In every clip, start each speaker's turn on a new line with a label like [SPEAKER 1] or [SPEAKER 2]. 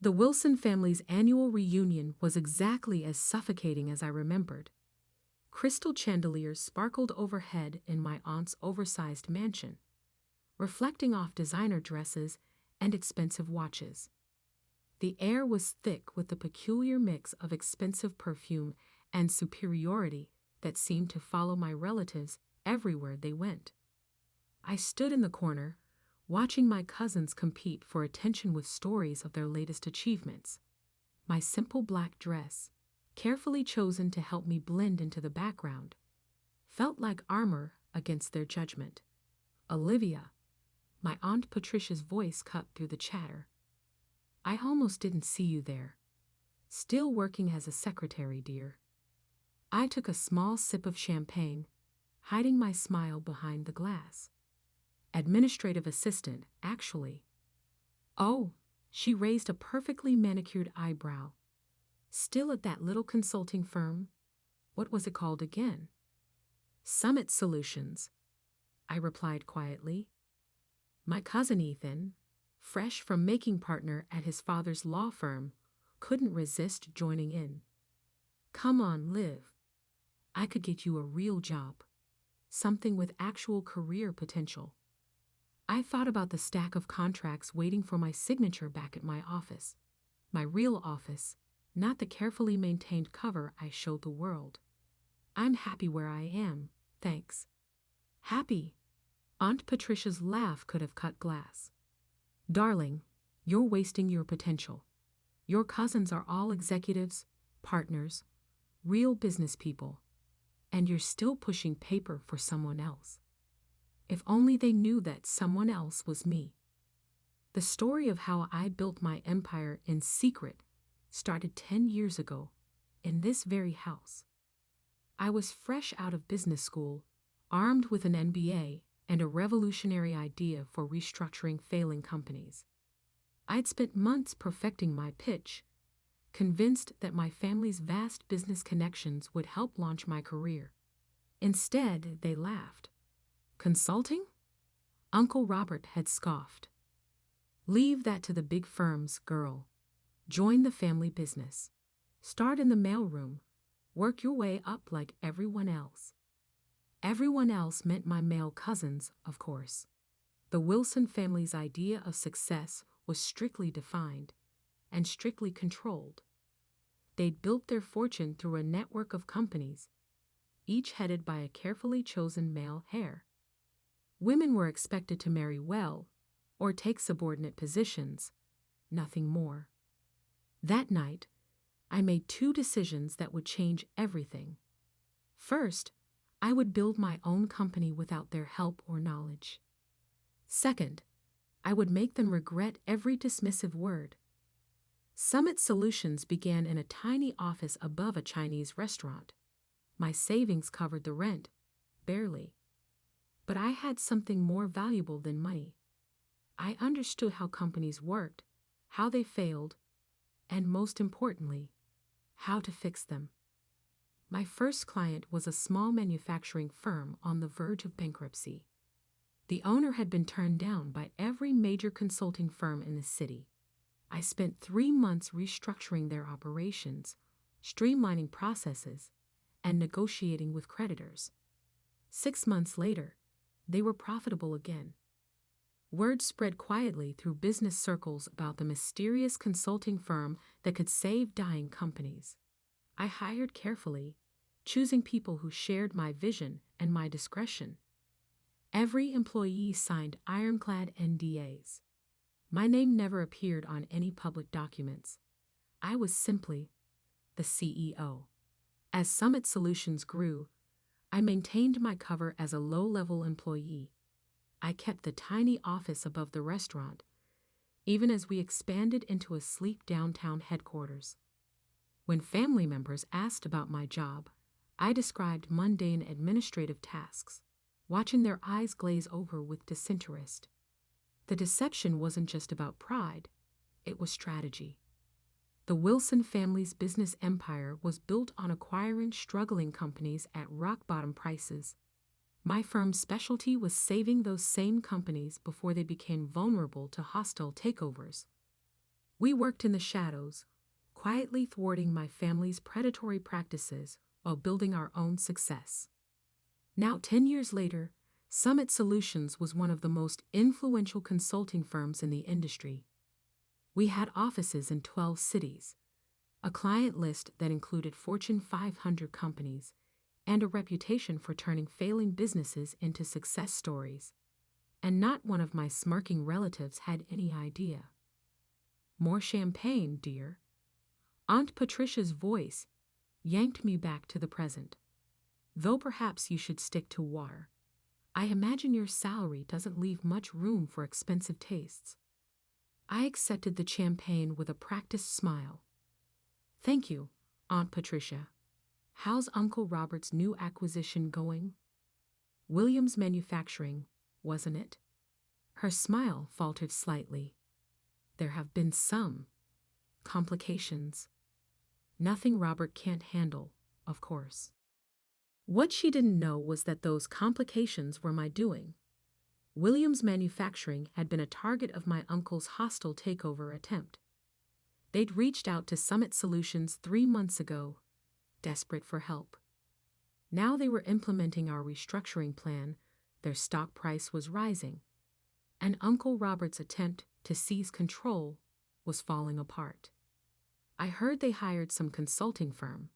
[SPEAKER 1] The Wilson family's annual reunion was exactly as suffocating as I remembered. Crystal chandeliers sparkled overhead in my aunt's oversized mansion, reflecting off designer dresses and expensive watches. The air was thick with the peculiar mix of expensive perfume and superiority that seemed to follow my relatives everywhere they went. I stood in the corner, watching my cousins compete for attention with stories of their latest achievements. My simple black dress, carefully chosen to help me blend into the background, felt like armor against their judgment. "Olivia," my Aunt Patricia's voice cut through the chatter. "I almost didn't see you there. Still working as a secretary, dear." I took a small sip of champagne, hiding my smile behind the glass. "Administrative assistant, actually." "Oh," she raised a perfectly manicured eyebrow. "Still at that little consulting firm? What was it called again?" "Summit Solutions," I replied quietly. My cousin Ethan, fresh from making partner at his father's law firm, couldn't resist joining in. "Come on, Liv. I could get you a real job, something with actual career potential." I thought about the stack of contracts waiting for my signature back at my office. My real office, not the carefully maintained cover I showed the world. "I'm happy where I am, thanks." "Happy?" Aunt Patricia's laugh could have cut glass. "Darling, you're wasting your potential. Your cousins are all executives, partners, real business people, and you're still pushing paper for someone else. If only they knew that someone else was me." The story of how I built my empire in secret started 10 years ago, in this very house. I was fresh out of business school, armed with an MBA and a revolutionary idea for restructuring failing companies. I'd spent months perfecting my pitch, convinced that my family's vast business connections would help launch my career. Instead, they laughed. "Consulting?" Uncle Robert had scoffed. "Leave that to the big firms, girl. Join the family business. Start in the mailroom. Work your way up like everyone else." Everyone else meant my male cousins, of course. The Wilson family's idea of success was strictly defined and strictly controlled. They'd built their fortune through a network of companies, each headed by a carefully chosen male heir. Women were expected to marry well or take subordinate positions, nothing more. That night, I made 2 decisions that would change everything. First, I would build my own company without their help or knowledge. Second, I would make them regret every dismissive word. Summit Solutions began in a tiny office above a Chinese restaurant. My savings covered the rent, barely. But I had something more valuable than money. I understood how companies worked, how they failed, and most importantly, how to fix them. My first client was a small manufacturing firm on the verge of bankruptcy. The owner had been turned down by every major consulting firm in the city. I spent 3 months restructuring their operations, streamlining processes, and negotiating with creditors. 6 months later, they were profitable again. Word spread quietly through business circles about the mysterious consulting firm that could save dying companies. I hired carefully, choosing people who shared my vision and my discretion. Every employee signed ironclad NDAs. My name never appeared on any public documents. I was simply the CEO. As Summit Solutions grew, I maintained my cover as a low-level employee. I kept the tiny office above the restaurant, even as we expanded into a sleek downtown headquarters. When family members asked about my job, I described mundane administrative tasks, watching their eyes glaze over with disinterest. The deception wasn't just about pride, it was strategy. The Wilson family's business empire was built on acquiring struggling companies at rock-bottom prices. My firm's specialty was saving those same companies before they became vulnerable to hostile takeovers. We worked in the shadows, quietly thwarting my family's predatory practices while building our own success. Now, 10 years later, Summit Solutions was one of the most influential consulting firms in the industry. We had offices in 12 cities, a client list that included Fortune 500 companies, and a reputation for turning failing businesses into success stories. And not one of my smirking relatives had any idea. More champagne, dear. Aunt Patricia's voice yanked me back to the present. Though perhaps you should stick to water. I imagine your salary doesn't leave much room for expensive tastes. I accepted the champagne with a practiced smile. Thank you, Aunt Patricia. How's Uncle Robert's new acquisition going? Williams Manufacturing, wasn't it? Her smile faltered slightly. There have been some complications. Nothing Robert can't handle, of course. What she didn't know was that those complications were my doing. Williams Manufacturing had been a target of my uncle's hostile takeover attempt. They'd reached out to Summit Solutions 3 months ago, desperate for help. Now they were implementing our restructuring plan, their stock price was rising, and Uncle Robert's attempt to seize control was falling apart. I heard they hired some consulting firm,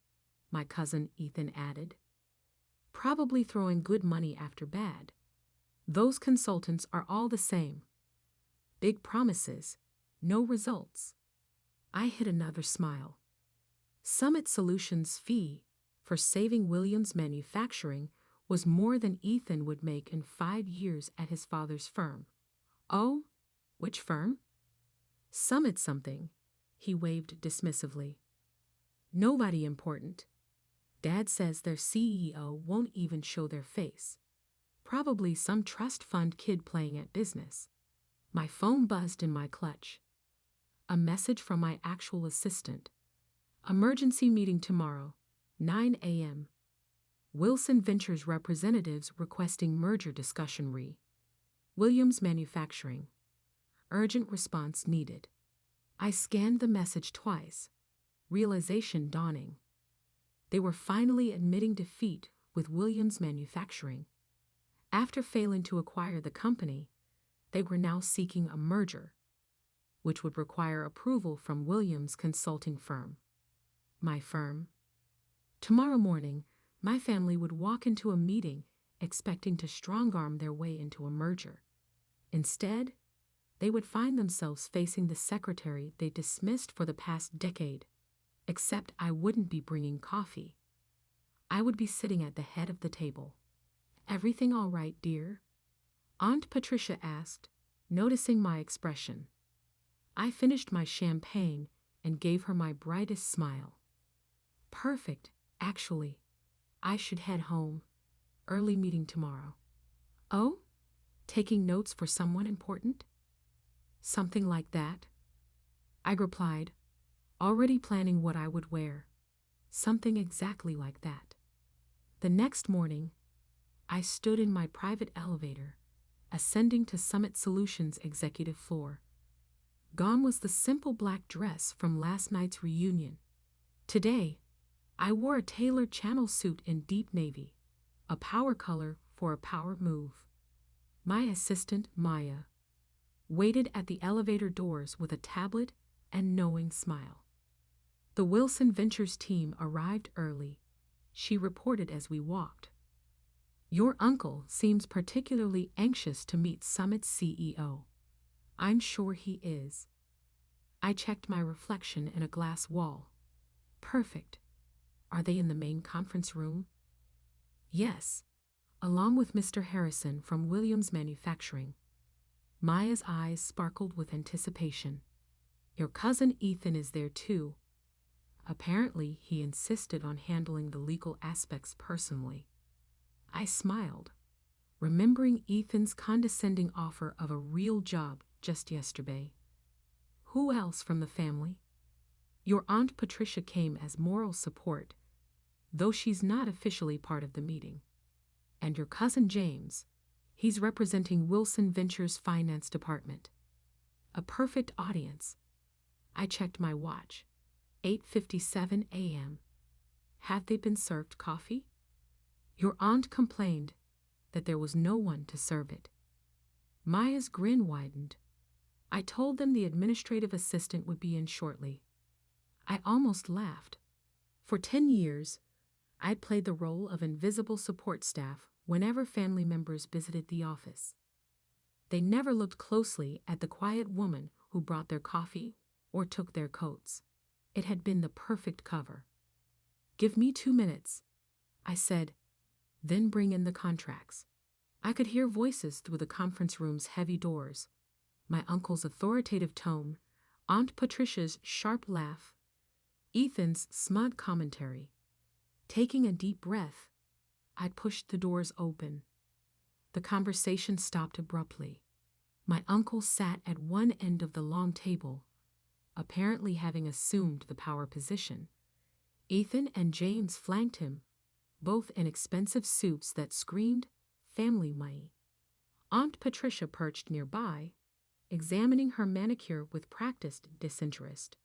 [SPEAKER 1] my cousin Ethan added. Probably throwing good money after bad. Those consultants are all the same. Big promises, no results. I hid another smile. Summit Solutions' fee for saving Williams Manufacturing was more than Ethan would make in 5 years at his father's firm. Oh, which firm? Summit something, he waved dismissively. Nobody important. Dad says their CEO won't even show their face. Probably some trust fund kid playing at business. My phone buzzed in my clutch. A message from my actual assistant. Emergency meeting tomorrow, 9 a.m. Wilson Ventures representatives requesting merger discussion Williams Manufacturing. Urgent response needed. I scanned the message twice, realization dawning. They were finally admitting defeat with Williams Manufacturing. After failing to acquire the company, they were now seeking a merger, which would require approval from Williams' consulting firm. My firm. Tomorrow morning, my family would walk into a meeting expecting to strong-arm their way into a merger. Instead, they would find themselves facing the secretary they dismissed for the past decade, except I wouldn't be bringing coffee. I would be sitting at the head of the table. Everything all right, dear? Aunt Patricia asked, noticing my expression. I finished my champagne and gave her my brightest smile. Perfect, actually. I should head home. Early meeting tomorrow. Oh? Taking notes for someone important? Something like that. I replied, already planning what I would wear. Something exactly like that. The next morning, I stood in my private elevator, ascending to Summit Solutions' executive floor. Gone was the simple black dress from last night's reunion. Today, I wore a tailored channel suit in deep navy, a power color for a power move. My assistant, Maya, waited at the elevator doors with a tablet and knowing smile. The Wilson Ventures team arrived early, she reported as we walked. Your uncle seems particularly anxious to meet Summit's CEO. I'm sure he is. I checked my reflection in a glass wall. Perfect. Are they in the main conference room? Yes, along with Mr. Harrison from Williams Manufacturing. Maya's eyes sparkled with anticipation. Your cousin Ethan is there too. Apparently, he insisted on handling the legal aspects personally. I smiled, remembering Ethan's condescending offer of a real job just yesterday. Who else from the family? Your Aunt Patricia came as moral support, though she's not officially part of the meeting. And your cousin James, he's representing Wilson Ventures' finance department. A perfect audience. I checked my watch. 8:57 a.m. Had they been served coffee? Your aunt complained that there was no one to serve it. Maya's grin widened. I told them the administrative assistant would be in shortly. I almost laughed. For 10 years, I'd played the role of invisible support staff whenever family members visited the office. They never looked closely at the quiet woman who brought their coffee or took their coats. It had been the perfect cover. "Give me 2 minutes," I said, "then bring in the contracts." I could hear voices through the conference room's heavy doors. My uncle's authoritative tone, Aunt Patricia's sharp laugh, Ethan's smug commentary. Taking a deep breath, I pushed the doors open. The conversation stopped abruptly. My uncle sat at one end of the long table, apparently having assumed the power position. Ethan and James flanked him, both in expensive suits that screamed family money. Aunt Patricia perched nearby, examining her manicure with practiced disinterest.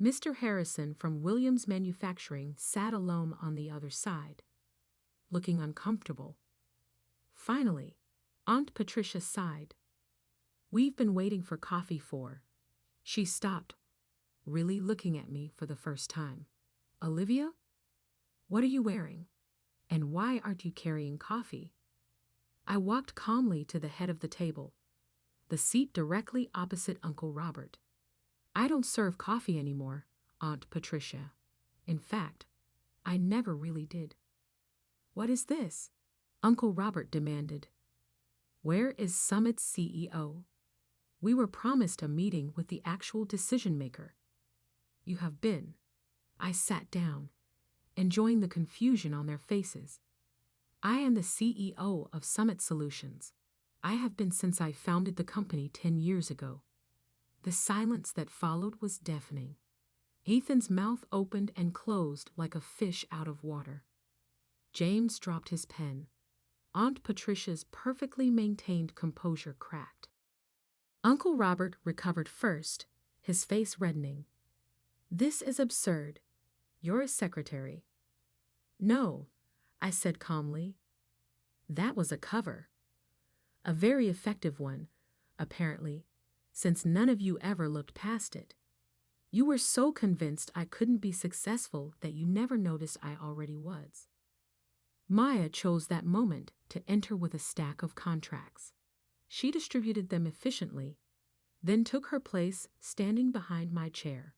[SPEAKER 1] Mr. Harrison from Williams Manufacturing sat alone on the other side, looking uncomfortable. Finally, Aunt Patricia sighed. "We've been waiting for coffee for." She stopped, really looking at me for the first time. "Olivia? What are you wearing? And why aren't you carrying coffee?" I walked calmly to the head of the table, the seat directly opposite Uncle Robert. "I don't serve coffee anymore, Aunt Patricia. In fact, I never really did." "What is this?" Uncle Robert demanded. "Where is Summit's CEO? We were promised a meeting with the actual decision-maker." "You have been." I sat down, enjoying the confusion on their faces. "I am the CEO of Summit Solutions. I have been since I founded the company 10 years ago." The silence that followed was deafening. Ethan's mouth opened and closed like a fish out of water. James dropped his pen. Aunt Patricia's perfectly maintained composure cracked. Uncle Robert recovered first, his face reddening. "This is absurd. You're a secretary." "No," I said calmly. "That was a cover. A very effective one, apparently, since none of you ever looked past it. You were so convinced I couldn't be successful that you never noticed I already was." Maya chose that moment to enter with a stack of contracts. She distributed them efficiently, then took her place standing behind my chair.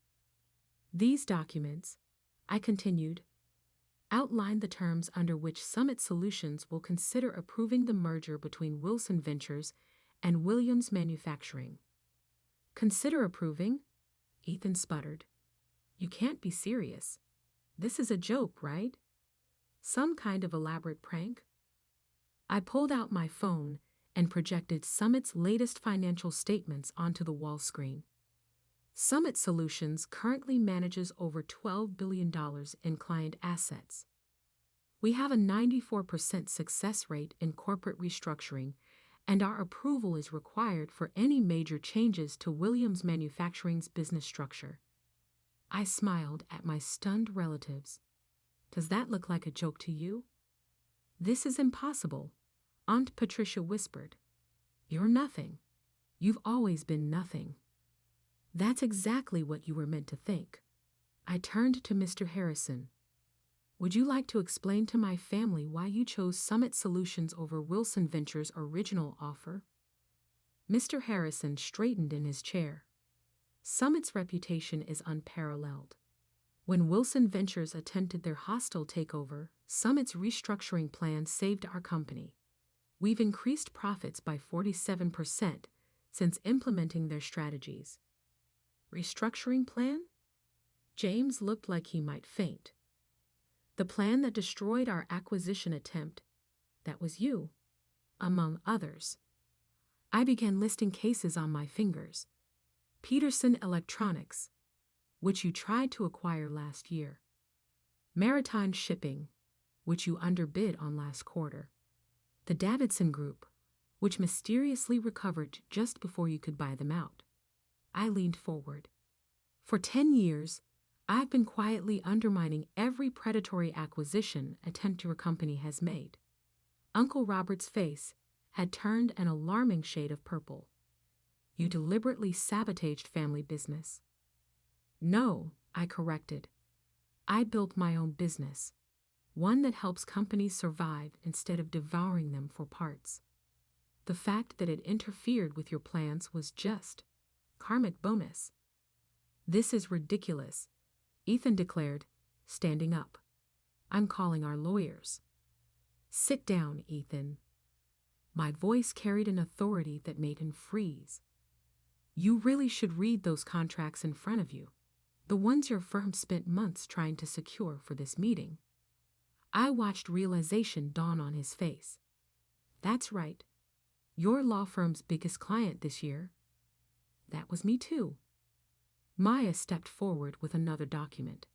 [SPEAKER 1] "These documents," I continued, "outline the terms under which Summit Solutions will consider approving the merger between Wilson Ventures and Williams Manufacturing." "Consider approving?" Ethan sputtered. "You can't be serious. This is a joke, right? Some kind of elaborate prank?" I pulled out my phone and projected Summit's latest financial statements onto the wall screen. Summit Solutions currently manages over $12 billion in client assets. We have a 94% success rate in corporate restructuring, and our approval is required for any major changes to Williams Manufacturing's business structure. I smiled at my stunned relatives. "Does that look like a joke to you?" "This is impossible," Aunt Patricia whispered. "You're nothing. You've always been nothing." "That's exactly what you were meant to think." I turned to Mr. Harrison. "Would you like to explain to my family why you chose Summit Solutions over Wilson Ventures' original offer?" Mr. Harrison straightened in his chair. "Summit's reputation is unparalleled. When Wilson Ventures attempted their hostile takeover, Summit's restructuring plan saved our company. We've increased profits by 47% since implementing their strategies." "Restructuring plan?" James looked like he might faint. "The plan that destroyed our acquisition attempt. That was you, among others." I began listing cases on my fingers. Peterson Electronics, which you tried to acquire last year. Maritime Shipping, which you underbid on last quarter. The Davidson Group, which mysteriously recovered just before you could buy them out. I leaned forward. For 10 years, I've been quietly undermining every predatory acquisition attempt your company has made. Uncle Robert's face had turned an alarming shade of purple. You deliberately sabotaged family business. No, I corrected. I built my own business, one that helps companies survive instead of devouring them for parts. The fact that it interfered with your plans was just karmic bonus. This is ridiculous, Ethan declared, standing up. I'm calling our lawyers. Sit down, Ethan. My voice carried an authority that made him freeze. You really should read those contracts in front of you, the ones your firm spent months trying to secure for this meeting. I watched realization dawn on his face. That's right. Your law firm's biggest client this year. That was me too. Maya stepped forward with another document.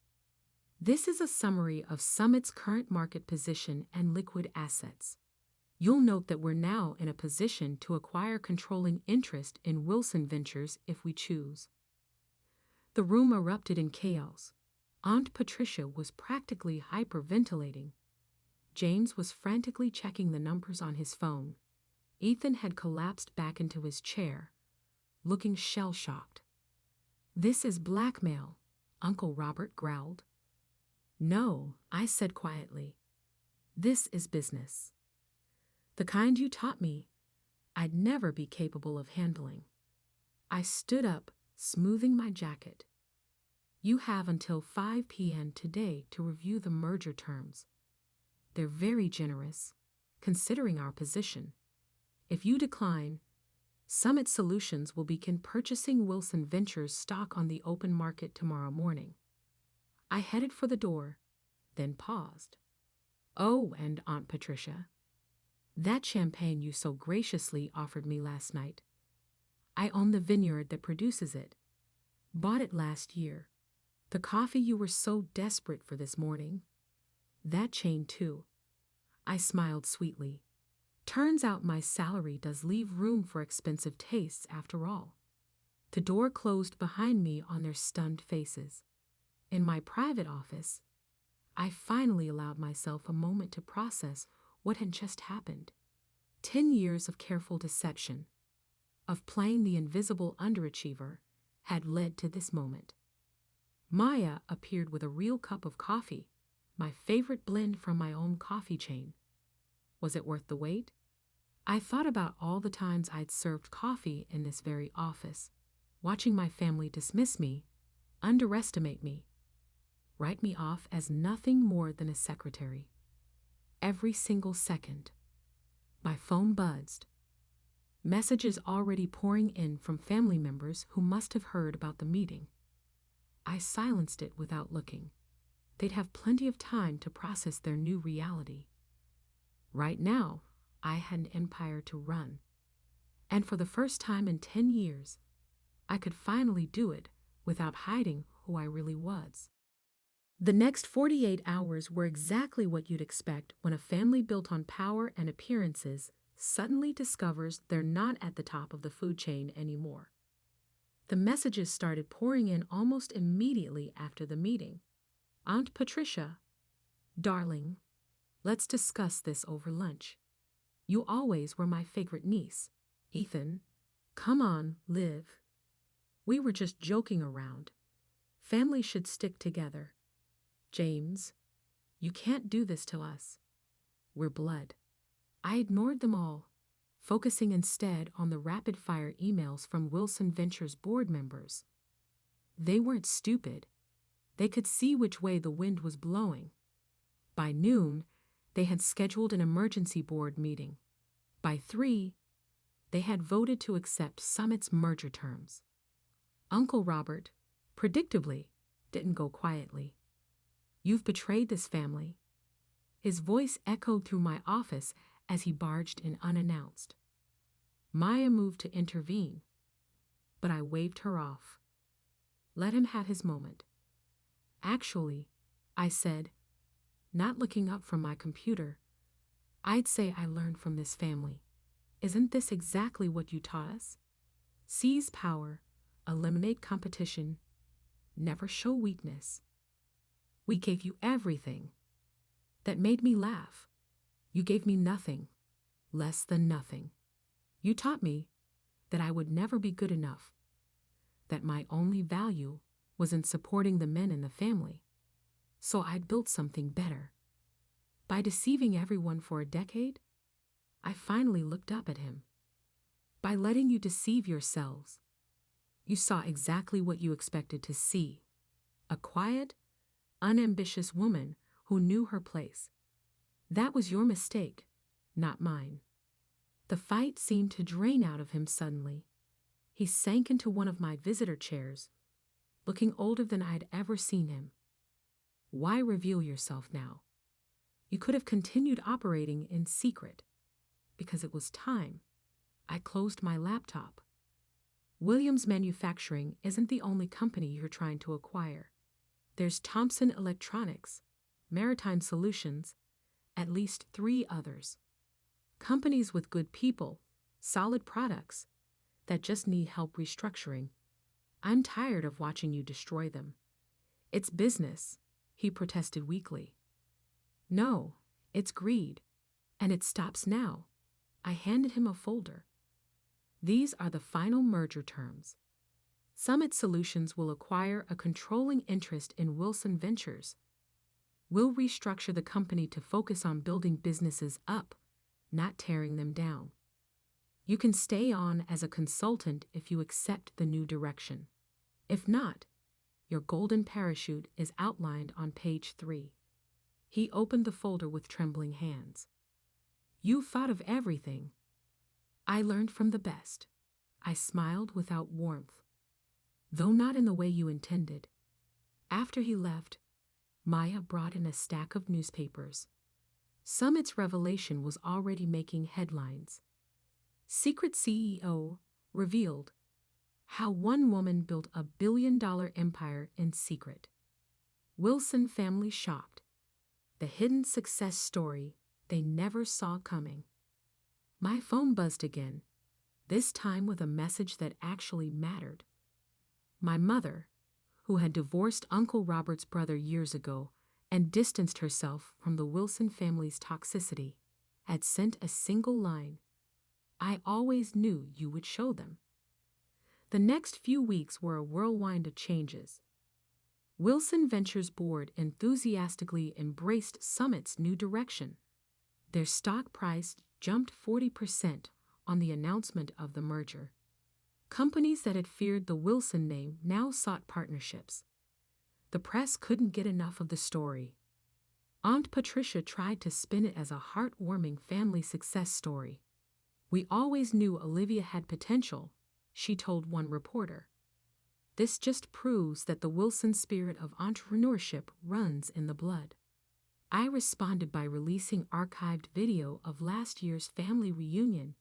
[SPEAKER 1] This is a summary of Summit's current market position and liquid assets. You'll note that we're now in a position to acquire controlling interest in Wilson Ventures if we choose. The room erupted in chaos. Aunt Patricia was practically hyperventilating. James was frantically checking the numbers on his phone. Ethan had collapsed back into his chair, looking shell-shocked. This is blackmail, Uncle Robert growled. No, I said quietly. This is business. The kind you taught me, I'd never be capable of handling. I stood up, smoothing my jacket. You have until 5 p.m. today to review the merger terms. They're very generous, considering our position. If you decline, Summit Solutions will begin purchasing Wilson Ventures stock on the open market tomorrow morning. I headed for the door, then paused. Oh, and Aunt Patricia, that champagne you so graciously offered me last night. I own the vineyard that produces it. Bought it last year. The coffee you were so desperate for this morning. That chain too. I smiled sweetly. Turns out my salary does leave room for expensive tastes after all. The door closed behind me on their stunned faces. In my private office, I finally allowed myself a moment to process what had just happened. 10 years of careful deception, of playing the invisible underachiever, had led to this moment. Maya appeared with a real cup of coffee, my favorite blend from my own coffee chain. Was it worth the wait? I thought about all the times I'd served coffee in this very office, watching my family dismiss me, underestimate me, write me off as nothing more than a secretary. Every single second. My phone buzzed. Messages already pouring in from family members who must have heard about the meeting. I silenced it without looking. They'd have plenty of time to process their new reality. Right now, I had an empire to run. And for the first time in 10 years, I could finally do it without hiding who I really was. The next 48 hours were exactly what you'd expect when a family built on power and appearances suddenly discovers they're not at the top of the food chain anymore. The messages started pouring in almost immediately after the meeting. Aunt Patricia, darling, let's discuss this over lunch. You always were my favorite niece. Ethan, come on, Liv. We were just joking around. Families should stick together. James, you can't do this to us. We're blood. I ignored them all, focusing instead on the rapid-fire emails from Wilson Ventures board members. They weren't stupid. They could see which way the wind was blowing. By noon, they had scheduled an emergency board meeting. By 3, they had voted to accept Summit's merger terms. Uncle Robert, predictably, didn't go quietly. You've betrayed this family. His voice echoed through my office as he barged in unannounced. Maya moved to intervene, but I waved her off. Let him have his moment. Actually, I said, not looking up from my computer, I'd say I learned from this family. Isn't this exactly what you taught us? Seize power, eliminate competition, never show weakness. We gave you everything. That made me laugh. You gave me nothing, less than nothing. You taught me that I would never be good enough, that my only value was in supporting the men in the family. So I'd built something better. By deceiving everyone for a decade, I finally looked up at him. By letting you deceive yourselves, you saw exactly what you expected to see. A quiet, unambitious woman who knew her place. That was your mistake, not mine. The fight seemed to drain out of him suddenly. He sank into one of my visitor chairs, looking older than I'd ever seen him. Why reveal yourself now? You could have continued operating in secret. Because it was time. I closed my laptop. Williams Manufacturing isn't the only company you're trying to acquire. There's Thompson Electronics, Maritime Solutions, at least 3 others. Companies with good people, solid products, that just need help restructuring. I'm tired of watching you destroy them. It's business, he protested weakly. No, it's greed, and it stops now. I handed him a folder. These are the final merger terms. Summit Solutions will acquire a controlling interest in Wilson Ventures. We'll restructure the company to focus on building businesses up, not tearing them down. You can stay on as a consultant if you accept the new direction. If not, your golden parachute is outlined on page 3. He opened the folder with trembling hands. You thought of everything. I learned from the best. I smiled without warmth, though not in the way you intended. After he left, Maya brought in a stack of newspapers. Summit's revelation was already making headlines. Secret CEO revealed how one woman built a billion-dollar empire in secret. Wilson family shocked. The hidden success story they never saw coming. My phone buzzed again, this time with a message that actually mattered. My mother, who had divorced Uncle Robert's brother years ago and distanced herself from the Wilson family's toxicity, had sent a single line. I always knew you would show them. The next few weeks were a whirlwind of changes. Wilson Ventures board enthusiastically embraced Summit's new direction. Their stock price jumped 40% on the announcement of the merger. Companies that had feared the Wilson name now sought partnerships. The press couldn't get enough of the story. Aunt Patricia tried to spin it as a heartwarming family success story. We always knew Olivia had potential, she told one reporter. This just proves that the Wilson spirit of entrepreneurship runs in the blood. I responded by releasing archived video of last year's family reunion,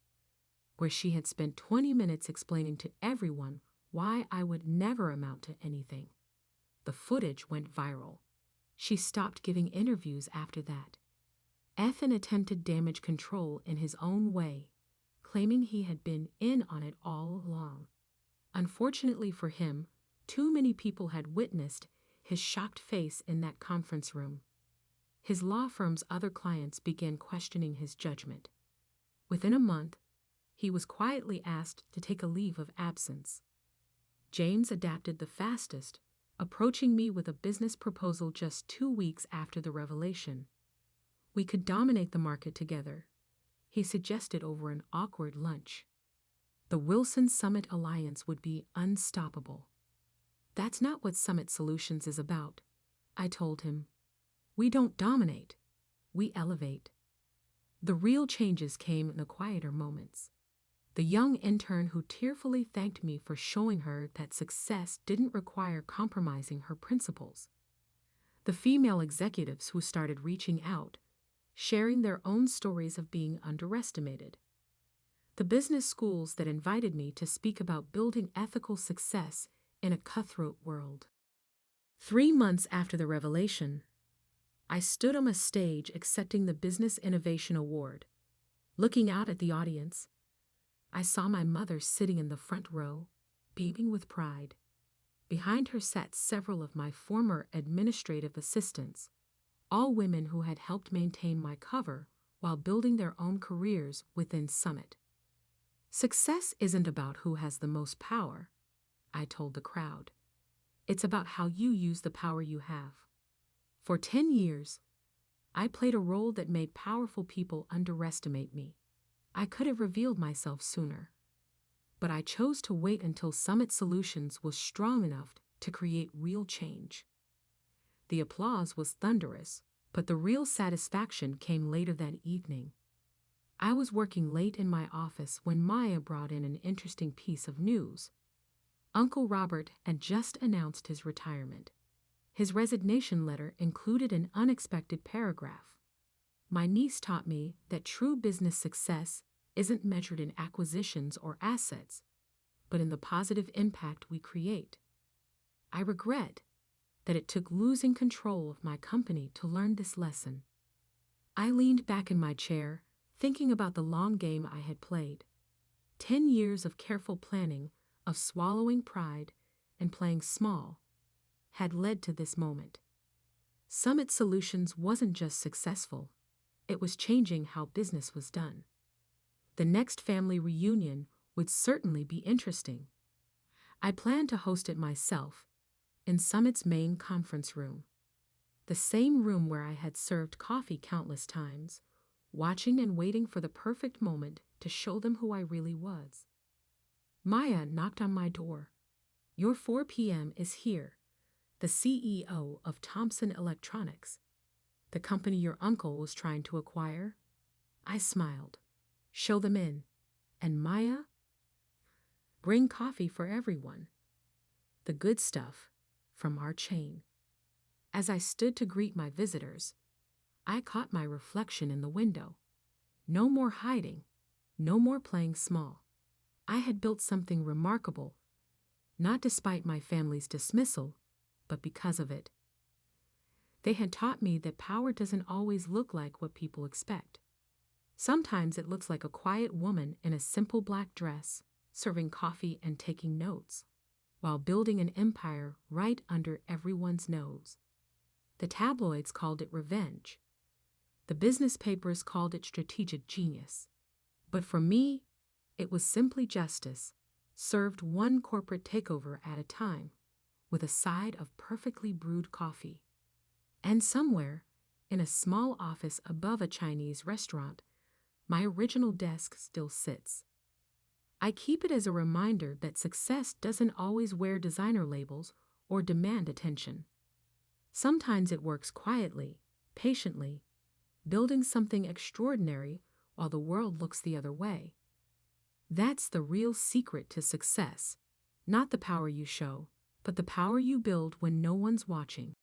[SPEAKER 1] where she had spent 20 minutes explaining to everyone why I would never amount to anything. The footage went viral. She stopped giving interviews after that. Ethan attempted damage control in his own way, claiming he had been in on it all along. Unfortunately for him, too many people had witnessed his shocked face in that conference room. His law firm's other clients began questioning his judgment. Within a month, he was quietly asked to take a leave of absence. James adapted the fastest, approaching me with a business proposal just 2 weeks after the revelation. We could dominate the market together, he suggested over an awkward lunch. The Wilson Summit Alliance would be unstoppable. That's not what Summit Solutions is about, I told him. We don't dominate, we elevate. The real changes came in the quieter moments. The young intern who tearfully thanked me for showing her that success didn't require compromising her principles. The female executives who started reaching out, sharing their own stories of being underestimated. The business schools that invited me to speak about building ethical success in a cutthroat world. 3 months after the revelation, I stood on a stage accepting the Business Innovation Award. Looking out at the audience, I saw my mother sitting in the front row, beaming with pride. Behind her sat several of my former administrative assistants, all women who had helped maintain my cover while building their own careers within Summit. Success isn't about who has the most power, I told the crowd. It's about how you use the power you have. For 10 years, I played a role that made powerful people underestimate me. I could have revealed myself sooner, but I chose to wait until Summit Solutions was strong enough to create real change. The applause was thunderous, but the real satisfaction came later that evening. I was working late in my office when Maya brought in an interesting piece of news. Uncle Robert had just announced his retirement. His resignation letter included an unexpected paragraph. My niece taught me that true business success isn't measured in acquisitions or assets, but in the positive impact we create. I regret that it took losing control of my company to learn this lesson. I leaned back in my chair, thinking about the long game I had played. 10 years of careful planning, of swallowing pride and playing small, had led to this moment. Summit Solutions wasn't just successful, it was changing how business was done. The next family reunion would certainly be interesting. I planned to host it myself, in Summit's main conference room, the same room where I had served coffee countless times, watching and waiting for the perfect moment to show them who I really was. Maya knocked on my door. "Your 4 p.m. is here. The CEO of Thomson Electronics, the company your uncle was trying to acquire." I smiled. "Show them in." "And Maya?" "Bring coffee for everyone. The good stuff from our chain." As I stood to greet my visitors, I caught my reflection in the window. No more hiding, no more playing small. I had built something remarkable, not despite my family's dismissal, but because of it. They had taught me that power doesn't always look like what people expect. Sometimes it looks like a quiet woman in a simple black dress, serving coffee and taking notes, while building an empire right under everyone's nose. The tabloids called it revenge. The business papers called it strategic genius. But for me, it was simply justice, served one corporate takeover at a time, with a side of perfectly brewed coffee. And somewhere, in a small office above a Chinese restaurant, my original desk still sits. I keep it as a reminder that success doesn't always wear designer labels or demand attention. Sometimes it works quietly, patiently, building something extraordinary while the world looks the other way. That's the real secret to success, not the power you show, but the power you build when no one's watching.